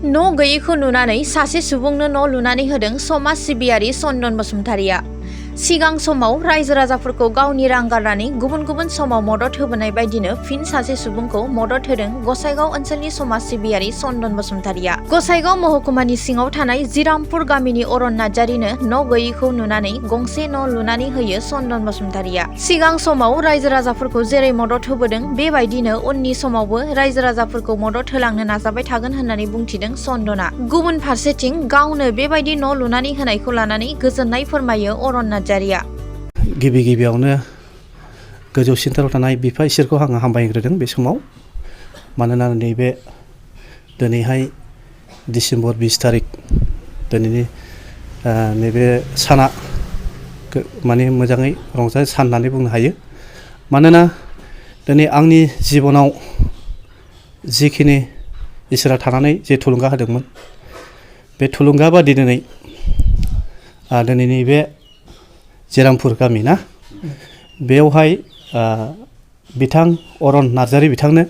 न' गैयैखौ नुनानै सासे सुबुंनो न' लुनानै होदों समाज सिबियारि चन्दन बसुमतारिया। सिगां समाव रायजो राजाफोरखौ गावनि रां गारनानै गुबुन गुबुन समाव मदद होबोनाय बायदिनो फिन सासे सुबुंखौ मदद होदों गसाइगाव ओनसोलनि समाज सिबियारि चन्दन बसुमतारिया। गसाइगाव महकुमानि सिङाव थानाय जिरामपुर गामिनि अरन नार्जारिनो न' गैयैखौ नुनानै गंसे न' लुनानै होयो चन्दन बसुमतारिया। सिगां समाव रायजो राजाफोरखौ जेरै मदद होबोदों बेबायदिनो उननि समावबो रायजो राजाफोरखौ मदद होलांनो नाजाबाय थागोन होननानै बुंथिदों चन्दना। गुबुन फारसेथिं गावनो बेबायदि न' लुनानै होनायखौ लानानै गोजोननाय फोरमायो अरन नार्जारिया। गिबियावनो गोजौसिनथाराव थानाय बिफा इसोरखौ आङो हामबायग्रोदों बे समाव। मानोना नैबे दिनैहाय डिसेम्बर 20 तारिख दिनैनि नैबे साना माने मोजाङै रंजानाय सान होननानै बुंनो हायो। मानोना दिनै आंनि जिबनाव जिखिनि इसोरा थानानै जे थुलुंगा होदोंमोन बे थुलुंगा बादि दिनैनि बे जिरामपुर गामि ना बेवहाय बिथां अरन नार्जारि बिथांनो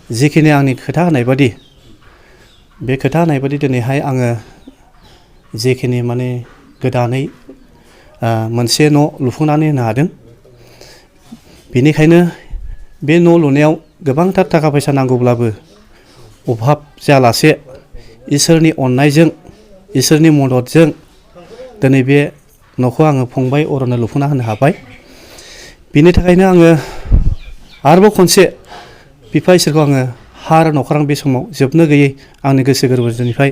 जिखिनि आंनि खोथा होनाय बादि बे खोथा होनाय बादि दिनैहाय आङो जिखिनि माने गोदानै मोनसे न' लुफुंनानै होनो हादों। बेनिखायनो बे न' लुनायाव गोबांथार थाखा फैसा नांगौब्लाबो अभाब जायालासे इसोरनि अननायजों इसोरनि मददजों दिनै बे न'खौ आङो फंबाय अरननो लुफुंना होनो हाबाय। बिनि थाखायनो आङो आरोबाव खनसे बिफा इसोरखौ आङो हा आरो न'खरां बे समाव जोबनो गैयै आंनि गोसो गोरबोनिफ्राय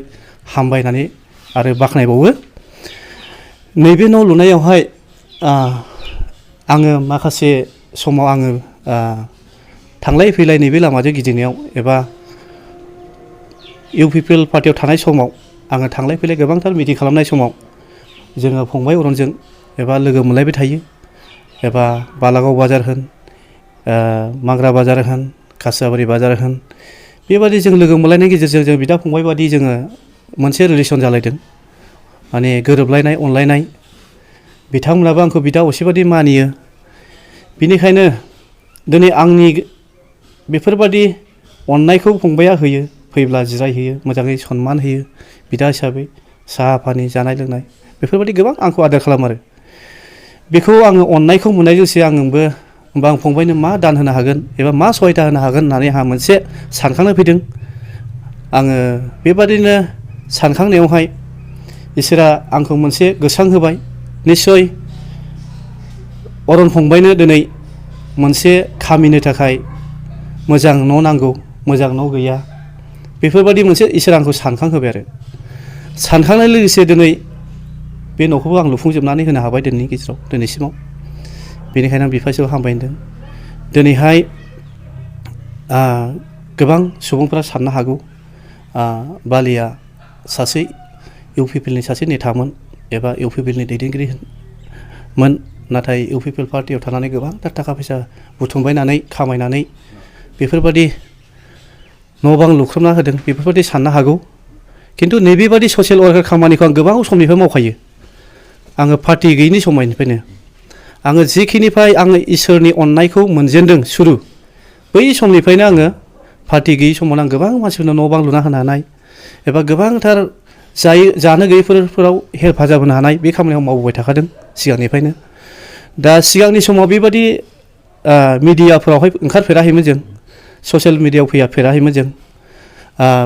हामबायनानै आरो बाख्नायबावो। नैबे न' लुनायावहाय आङो माखासे समाव आङो थांलाय फैलाय नैबे लामाजों गिदिंनायाव एबा इउ पि पि एल पार्टियाव थानाय समाव आङो थांलाय फैलाय गोबांथार मिटिं खालामनाय समाव जोङो फंबाय अरनजों एबा लोगो मोनलायबाय थायो। एबा बालागाव बाजार होन माग्रा बाजार होन कासाबारि बाजार होन बेबादि जों लोगो मोनलायनायनि गेजेरजों जों बिदा फंबाय बादि जोङो मोनसे रिलेसन जालायदों। माने गोरोबलायनाय अनलायनाय बिथांमोनाबो आंखौ बिदा असेबादि मानियो। बिनिखायनो दिनै आंनि बेफोरबादि अननायखौ फंबाया होयो। फैब्ला जिरायहोयो मोजाङै सनमान होयो बिदा हिसाबै साहा पानि जानाय लोंनाय बेफोरबायदि गोबां आंखौ आदर खालामो आरो बेखौ आङो अननायखौ मोननायजोंसो आंबो होमबा आं फंबायनो मा दान होनो हागोन एबा मा सहायता होनो हागोन होननानै आंहा मोनसे सानखांनाय फैदों। आङो बेबादिनो सानखांनायावहाय इसोरा आंखौ मोनसे गोसोखां होबाय। निस्सय अरन फंबायनो दिनै मोनसे खामिनो थाखाय मोजां न' नांगौ मोजां न' गैया बेफोरबायदि मोनसे इसोरा आंखौ सानखां होबाय आरो सानखांनाय लोगोसे दिनै बे न'खौबो आं लुफुंजोबनानै होनो हाबाय दिनैनि गेजेराव दिनैसिमाव। बेनिखायनो आं बिफा इसोरखौ हामबाय होनदों। दिनैहाय गोबां सुबुंफ्रा साननो हागौ बालिया सासे इउ पि पि एल नि सासे नेतामोन एबा इउ पि पि एल नि दैदेनगिरिमोन। नाथाय इउ पि पि एल पार्टियाव थानानै गोबांथार थाखा फैसा बुथुमबायनानै खामायनानै बेफोरबादि न' बां लुख्रमना होदों बेफोरबायदि साननो हागौ। खिन्थु नैबेबादि ससियेल वार्कार खामानिखौ आं गोबां समनिफ्राय मावखायो। आङो पार्टि गैयिनि समनिफ्रायनो आङो जिखिनिफ्राय आङो इसोरनि अननायखौ मोनजेनदों सुरु बै समनिफ्रायनो आङो पार्टि गैयि समाव आं गोबां मानसिफोरनो न' बां लुना होनो हानाय एबा गोबांथार जानो गैयैफोराव हेफाजाब होनो हानाय बे खामानियाव मावबोबाय थाखादों सिगांनिफ्रायनो। दा सिगांनि समाव बेबादि मिडियाफोरावहाय ओंखारफेराखैमोन जों ससियेल मिडियायाव फैफेराखैमोन जों।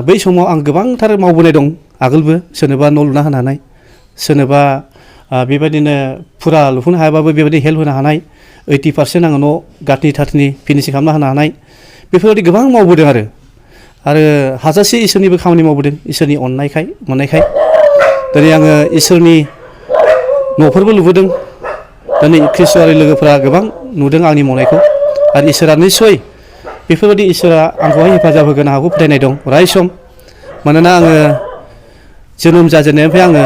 बै समाव आं गोबांथार मावबोनाय दं आगोलबो सोरनोबा न' लुना होनो हानाय सोरनोबा बेबायदिनो फुरा लुफुंनो हायाबाबो बेबायदि हेल्प होनो हानाय 80% आङो न' गाथनि थाथनि फिनिसिं खालामना होनो हानाय बेफोरबायदि गोबां मावबोदों आरो हाजासे इसोरनिबो खामानि मावबोदों इसोरनि अननायखाय मोननायखाय। दिनै आङो इसोरनि न'फोरबो लुबोदों। दिनै ख्रिस्ट'आरि लोगोफोरा गोबां नुदों आंनि मावनायखौ आरो इसोरा निस्सय बेफोरबायदि इसोरा आंखौहाय हेफाजाब होगोन आंहाबो फोथायनाय दं अराय सम। मानोना आङो जोनोम जाजेननायनिफ्राय आङो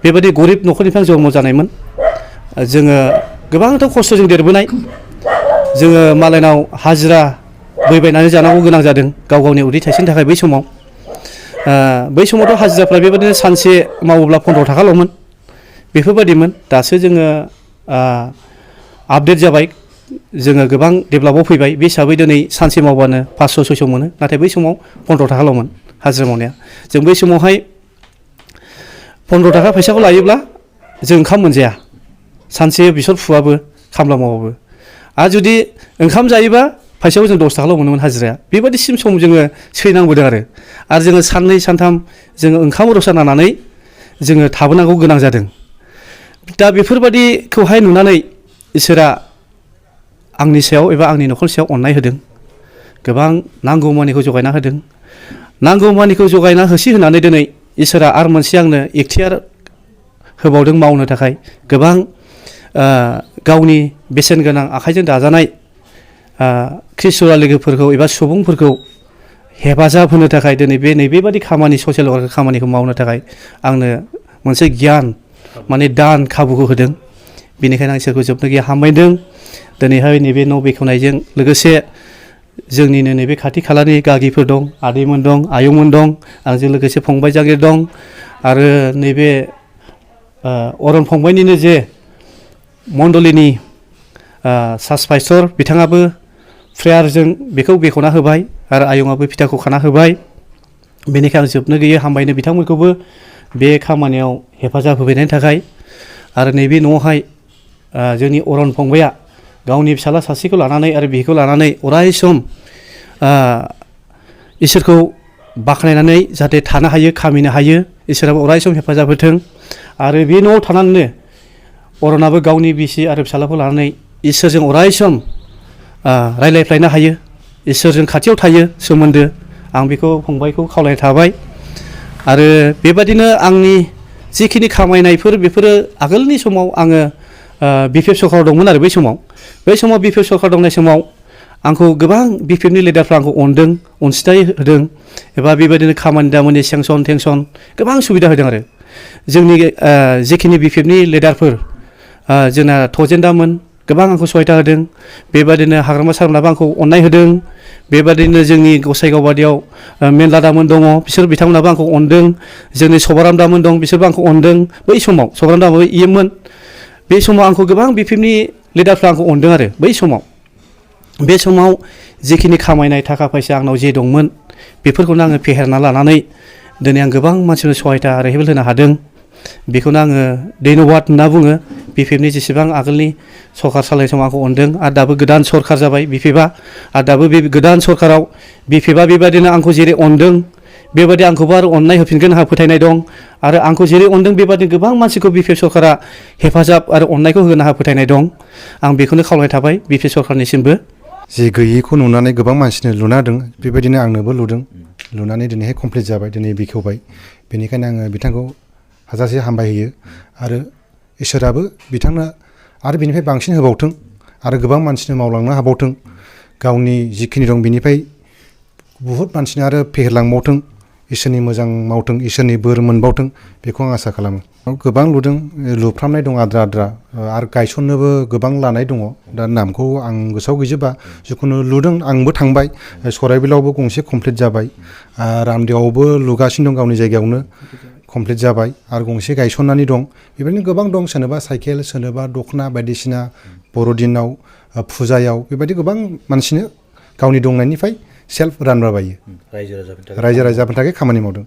बेबायदि गरिब न'खरनिफ्राय जन्म जानायमोन। जोङो गोबांथार खस्थ'जों देरबोनाय जोङो मालायनाव हाजिरा बैबायनानै जानांगौ गोनां जादों गाव गावनि उदै थाइसेनि थाखाय। बै समावथ' हाजिराफ्रा बेबायदिनो सानसे मावोब्ला 15 थाखाल'मोन बेफोरबायदिमोन। दासो जोङो आपडेट जाबाय जोङो गोबां डेभेलपआव फैबाय बे हिसाबै दिनै सानसे मावबानो 500-600 मोनो नाथाय बै समाव 15 थाखाल'मोन। हाजिरा मावनाया जों बै समावहाय 15 थाखा फैसाखौ लायोब्ला जों ओंखाम मोनजाया सानसे बेसर फुआबो खामला मावाबो आरो जुदि ओंखाम जायोबा फैसाखौ जों 10 थाखाल' मोनोमोन हाजिराया बेबायदिसिम सम जोङो सैनांबोदों आरो जोङो साननै सानथाम जोङो ओंखाम रसा नांनानै जोङो थाबोनांगौ गोनां जादों दा बेफोरबादिखौहाय नुनानै इसोरा आंनि सायाव एबा आंनि न'खरनि सायाव अननाय होदों गोबां नांगौमानिखौ जगायना होदों नांगौमानिखौ जगायना होसि होनानै दिनै इसोरा आरो मोनसे आंनो इख्तियार होबावदों मावनो थाखाय गोबां गावनि बेसेन गोनां आखाइजों दाजानाय ख्रिस्ट'आ लोगोफोरखौ एबा सुबुंफोरखौ हेफाजाब होनो थाखाय दिनै नैबेबादि खामानि ससियेल वार्क खामानिखौ मावनो थाखाय आंनो मोनसे गियान माने दान खाबुखौ होदों बेनिखायनो आं इसोरखौ जोबनो गैया हामबायदों दिनैहाय नैबे न' बेखेवनायजों लोगोसे जोंनिनो नैबे खाथि खालानि गागिफोर दं आदैमोन दं आयंमोन दं आंजों लोगोसे फंबाय जागिर दं आरो नैबे अरन फंबायनिनो जे मण्डलिनि सासपाइसर बिथाङाबो प्रेयारजों बेखौ बेखेवना होबाय आरो आयंआबो फिथाखौ खाना होबाय बेनिखायनो आं जोबनो गैयै हामबायनो बिथांमोनखौबो बे खामानियाव हेफाजाब होफैनायनि थाखाय आरो नैबे न'आवहाय जोंनि अरन फंबाया गावनि फिसाला सासेखौ लानानै आरो बिखौ लानानै अराय सम इसोरखौ बाख्नायनानै जाहाथे थानो हायो खामिनो हायो इसोराबो अराय सम हेफाजाब होथों आरो बे न'आव थानानैनो अरनाबो गावनि बिसि आरो फिसालाखौ लानानै इसोरजों अराय सम रायलायफ्लायनो हायो इसोरजों खाथियाव थायो सोमोन्दो आं बेखौ फंबायखौ खावलायनाय थाबाय आरो बेबादिनो आंनि जिखिनि खामायनायफोर बेफोरो आगोलनि समाव आङो बिपिएफ सरखाराव दंमोन आरो बै समाव बिपिएफ सरखार दंनाय समाव आंखौ गोबां बिपिएफनि लिडारफ्रा आंखौ अनदों अनसुंथाइ होदों एबा बेबायदिनो खामानि दामानि सेंसन टेंसन गोबां सुबिदा होदों आरो जोंनि जिखिनि बिपिएफनि लिडारफोर जोंना थजेन्दामोन गोबां आंखौ सहायता होदों बेबादिनो हाग्रामा सारमोनाबो आंखौ अननाय होदों बेबादिनो जोंनि गसाइगाव बादियाव मेनला दामोन दङ बिसोर बिथांमोनाबो आंखौ अनदों जोंनि सभाराम दामोन दं बिसोरबो आंखौ अनदों बै समाव सभाराम दामाबो इएममोन बे समाव आंखौ गोबां बिपिएफनि लिडारफ्रा आंखौ अनदों आरो बे समाव जिखिनि खामायनाय थाखा फैसा आंनाव जे दंमोन बेफोरखौनो आङो फेहेरना लानानै दिनै आं गोबां मानसिनो सहायता आरो हेल्प होनो हादों बेखौनो आङो धन्यबाद होनना बुङो बिपिएफनि जेसेबां आगोलनि सरकार सालायनाय समाव आंखौ अनदों आरो दाबो गोदान सरकार जाबाय बिपिएफआ आरो दाबो बे गोदान सरकाराव बिपिएफआ बेबादिनो आंखौ जेरै अनदों बेबादि आंखौबो आरो अननाय होफिनगोन आंहा फोथायनाय दं आरो आंखौ जेरै अनदों बेबादि गोबां मानसिखौ बिपिएफ सरकारा हेफाजाब आरो अननायखौ होनो आंहा फोथायनाय दं आं बेखौनो खावलायनाय थाबाय बिपिएफ सरकारनिसिमबो जि गैयैखौ नुनानै गोबां मानसिनो लुना होदों बेबायदिनो आंनोबो लुदों लुनानै दिनैहाय कमप्लिट जाबाय दिनै बेखेवबाय बेनिखायनो आङो बिथांखौ हाजासे हामबाय होयो आरो इसोराबो बिथांनो आरो बिनिफ्राय बांसिन होबावथों आरो गोबां मानसिनो मावलांनो हाबावथों गावनि जिखिनि दं बिनिफ्राय बुहुत मानसिनो आरो फेहेरलांबावथों इसोरनि मोजां मावथों इसोरनि बोर मोनबावथों बेखौ आं आसा खालामो गोबां लुदों लुफ्रामनाय दं आद्रा आरो गायसननोबो गोबां लानाय दङ दा नामखौ आं गोसोआव गैजोबा जिखुनु लुदों आंबो थांबाय सराइबिलावबो गंसे कमप्लिट जाबाय रामदेवआवबो लुगासिनो दं गावनि जायगायावनो कमप्लिट जाबाय आरो गंसे गायसननानै दं बेबायदिनो गोबां दं सोरनोबा साइकेल सोरनोबा दख'ना बायदिसिना बर'दिनाव फुजायाव बेबायदि गोबां मानसिनो गावनि दंनायनिफ्राय सेल्फ रानलाबायो रायजो राजाफोरनि थाखाय खामानि मावदों